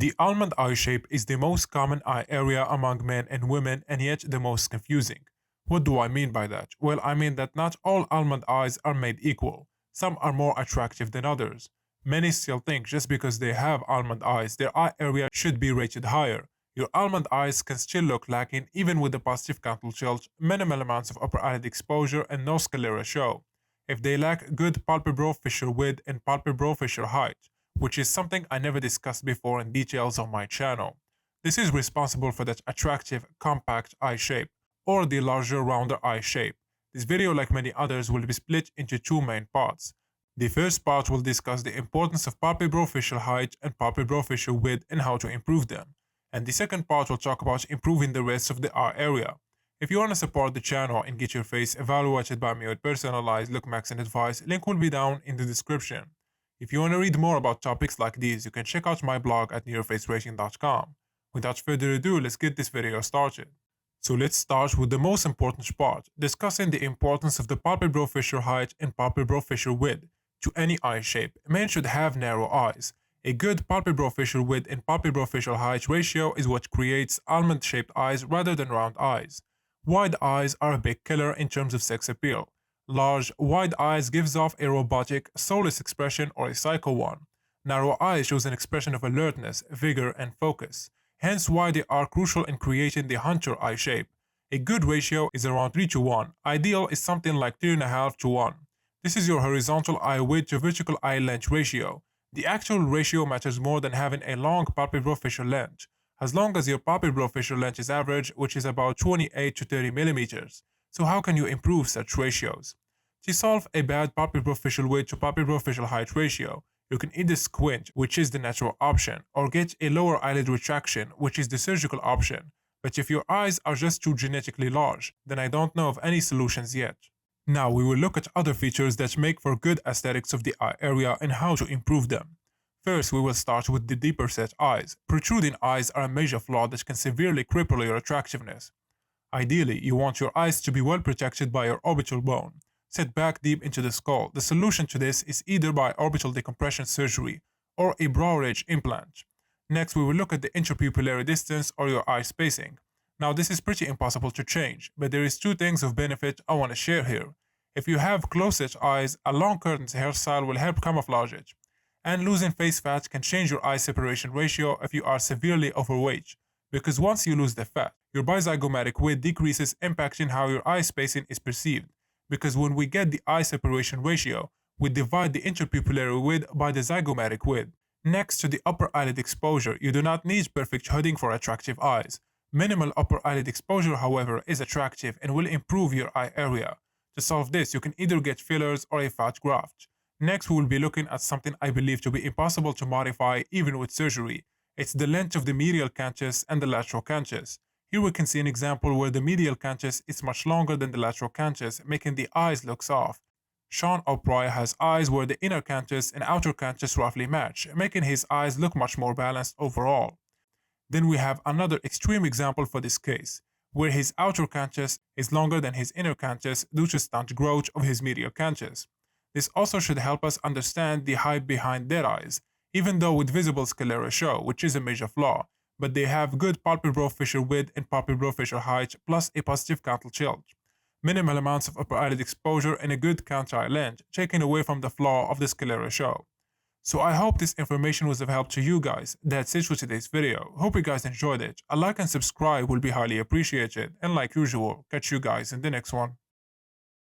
The almond eye shape is the most common eye area among men and women and yet the most confusing. What do I mean by that? Well, I mean that not all almond eyes are made equal. Some are more attractive than others. Many still think just because they have almond eyes, their eye area should be rated higher. Your almond eyes can still look lacking even with a positive canthal tilt, minimal amounts of upper eyelid exposure, and no sclera show. If they lack good palpebral fissure width and palpebral fissure height, which is something I never discussed before in details on my channel. This is responsible for that attractive, compact eye shape, or the larger, rounder eye shape. This video, like many others, will be split into two main parts. The first part will discuss the importance of palpebral fissure height and palpebral fissure width and how to improve them. And the second part will talk about improving the rest of the eye area. If you want to support the channel and get your face evaluated by me with personalized look max and advice, link will be down in the description. If you want to read more about topics like these, you can check out my blog at nearfacerating.com. Without further ado, let's get this video started. So let's start with the most important part, discussing the importance of the palpebral fissure height and palpebral fissure width to any eye shape. Men should have narrow eyes. A good palpebral fissure width and palpebral fissure height ratio is what creates almond-shaped eyes rather than round eyes. Wide eyes are a big killer in terms of sex appeal. Large, wide eyes gives off a robotic, soulless expression or a psycho one. Narrow eyes shows an expression of alertness, vigor, and focus. Hence why they are crucial in creating the hunter eye shape. A good ratio is around 3 to 1. Ideal is something like 3.5 to 1. This is your horizontal eye width to vertical eye length ratio. The actual ratio matters more than having a long palpebral fissure length. As long as your palpebral fissure length is average, which is about 28 to 30 millimeters. So how can you improve such ratios? To solve a bad palpebral fissure width to palpebral fissure height ratio, you can either squint, which is the natural option, or get a lower eyelid retraction, which is the surgical option. But if your eyes are just too genetically large, then I don't know of any solutions yet. Now we will look at other features that make for good aesthetics of the eye area and how to improve them. First, we will start with the deeper set eyes. Protruding eyes are a major flaw that can severely cripple your attractiveness. Ideally, you want your eyes to be well protected by your orbital bone, set back deep into the skull. The solution to this is either by orbital decompression surgery or a brow ridge implant. Next, we will look at the interpupillary distance or your eye spacing. Now, this is pretty impossible to change, but there is two things of benefit I want to share here. If you have close-set eyes, a long curtains hairstyle will help camouflage it. And losing face fat can change your eye separation ratio if you are severely overweight, because once you lose the fat, your bizygomatic width decreases, impacting how your eye spacing is perceived. Because when we get the eye separation ratio, we divide the interpupillary width by the zygomatic width. Next to the upper eyelid exposure, you do not need perfect hooding for attractive eyes. Minimal upper eyelid exposure, however, is attractive and will improve your eye area. To solve this, you can either get fillers or a fat graft. Next, we will be looking at something I believe to be impossible to modify even with surgery. It's the length of the medial canthus and the lateral canthus. Here we can see an example where the medial canthus is much longer than the lateral canthus, making the eyes look soft. Sean O'Brien has eyes where the inner canthus and outer canthus roughly match, making his eyes look much more balanced overall. Then we have another extreme example for this case, where his outer canthus is longer than his inner canthus due to stunt growth of his medial canthus. This also should help us understand the hype behind their eyes, even though with visible sclera show, which is a major flaw, but they have good palpebral fissure width and palpebral fissure height plus a positive canthal tilt. Minimal amounts of upper eyelid exposure and a good counter eye length, taking away from the flaw of the sclera show. So I hope this information was of help to you guys. That's it for today's video. Hope you guys enjoyed it. A like and subscribe will be highly appreciated. And like usual, catch you guys in the next one.